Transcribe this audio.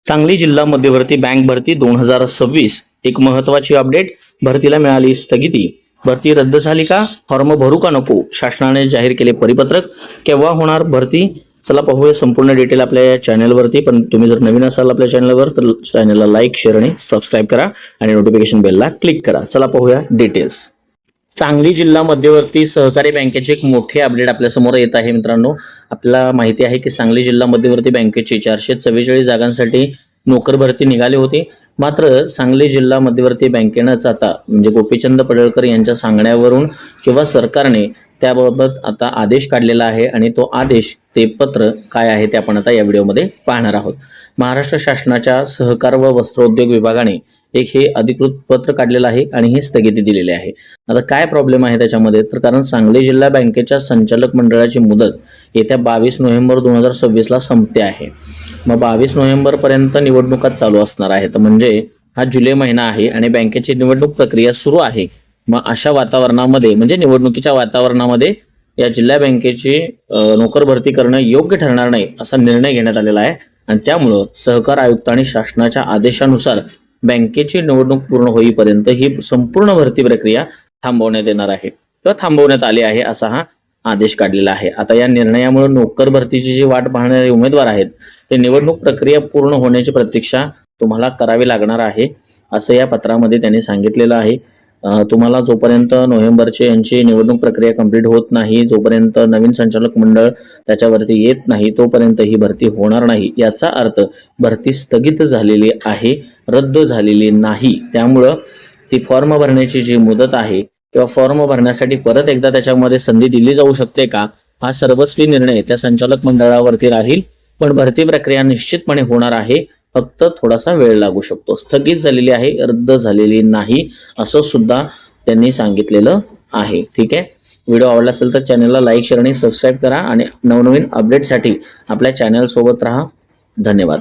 सांगली जिल्हा मध्यवर्ती बँक भरती 2026 एक महत्त्वाची अपडेट. भरतीला मिळाली स्थगिती. भरती रद्द झाली का? फॉर्म भरू का नको? शासनाने जाहीर केले परिपत्रक. केव्हा होणार भरती? चला पाहूया संपूर्ण डिटेल आपल्या या चॅनलवरती. पण तुम्ही जर नवीन असाल आपल्या चॅनलवर तर चॅनलला लाईक, शेअर आणि सबस्क्राईब करा आणि नोटिफिकेशन बेलला क्लिक करा. चला पाहूया डिटेल्स. सांगली जिल्हा मध्यवर्ती सहकारी बँकेचे एक मोठे अपडेट आपल्या समोर येत आहे मित्रांनो. आपल्याला माहिती आहे की सांगली जिल्हा मध्यवर्ती बँकेची 444 जागांसाठी नोकर भरती निघाली होती. मात्र सांगली जिल्हा मध्यवर्ती बँकेनंच आता म्हणजे गोपीचंद पडळकर यांच्या सांगण्यावरून किंवा सरकारने त्याबाबत आता आदेश काढलेला आहे आणि तो आदेश ते पत्र काय आहे ते आपण आता या व्हिडिओमध्ये पाहणार आहोत. महाराष्ट्र शासनाच्या सहकार व वस्त्रोद्योग विभागाने एक हे अधिकृत पत्र काढलेलं आहे आणि ही स्थगिती दिलेली आहे. आता काय प्रॉब्लेम आहे त्याच्यामध्ये, तर कारण सांगली जिल्हा बँकेच्या संचालक मंडळाची मुदत येत्या 22 नोव्हेंबर 2026 ला संपते आहे. मग 22 नोव्हेंबर पर्यंत निवडणुका चालू असणार आहेत. म्हणजे हा जुलै महिना आहे आणि बँकेची निवडणूक प्रक्रिया सुरू आहे. मग अशा वातावरणामध्ये म्हणजे निवडणुकीच्या वातावरणामध्ये या जिल्हा बँकेची नोकर भरती करणं योग्य ठरणार नाही असा निर्णय घेण्यात आलेला आहे. आणि त्यामुळं सहकार आयुक्त आणि शासनाच्या आदेशानुसार बँकेची निवडणूक पूर्ण होईपर्यंत ही संपूर्ण भरती प्रक्रिया थांबवण्यात येणार आहे किंवा थांबवण्यात आली आहे असा हा आदेश काढलेला आहे. आता या निर्णयामुळे नोकर भरतीची जी वाट पाहणारे उमेदवार आहेत ते निवडणूक प्रक्रिया पूर्ण होण्याची प्रतीक्षा तुम्हाला करावी लागणार आहे असं या पत्रामध्ये त्यांनी सांगितलेलं आहे. तुम्हाला जोपर्यंत नोव्हेंबरची यांची निवडणूक प्रक्रिया कंप्लीट होत नाही, जोपर्यंत नवीन संचालक मंडळ त्याच्यावरती येत नाही, तोपर्यंत ही भरती होणार नाही. याचा अर्थ भरती स्थगित झालेली आहे, रद्द झालेली नाही. त्यामुळं ती फॉर्म भरण्याची जी मुदत आहे किंवा फॉर्म भरण्यासाठी परत एकदा त्याच्यामध्ये संधी दिली जाऊ शकते का, हा सर्वस्वी निर्णय त्या संचालक मंडळावरती राहील. पण भरती प्रक्रिया निश्चितपणे होणार आहे, फक्त थोडासा वेळ लागू शकतो. स्थगित झालेली आहे, रद्द झालेली नाही असं सुद्धा त्यांनी सांगितलेलं आहे. ठीक आहे. व्हिडिओ आवडला असेल तर चॅनलला लाईक, शेअर आणि सबस्क्राईब करा आणि नवनवीन अपडेटसाठी आपल्या चॅनल सोबत राहा. धन्यवाद.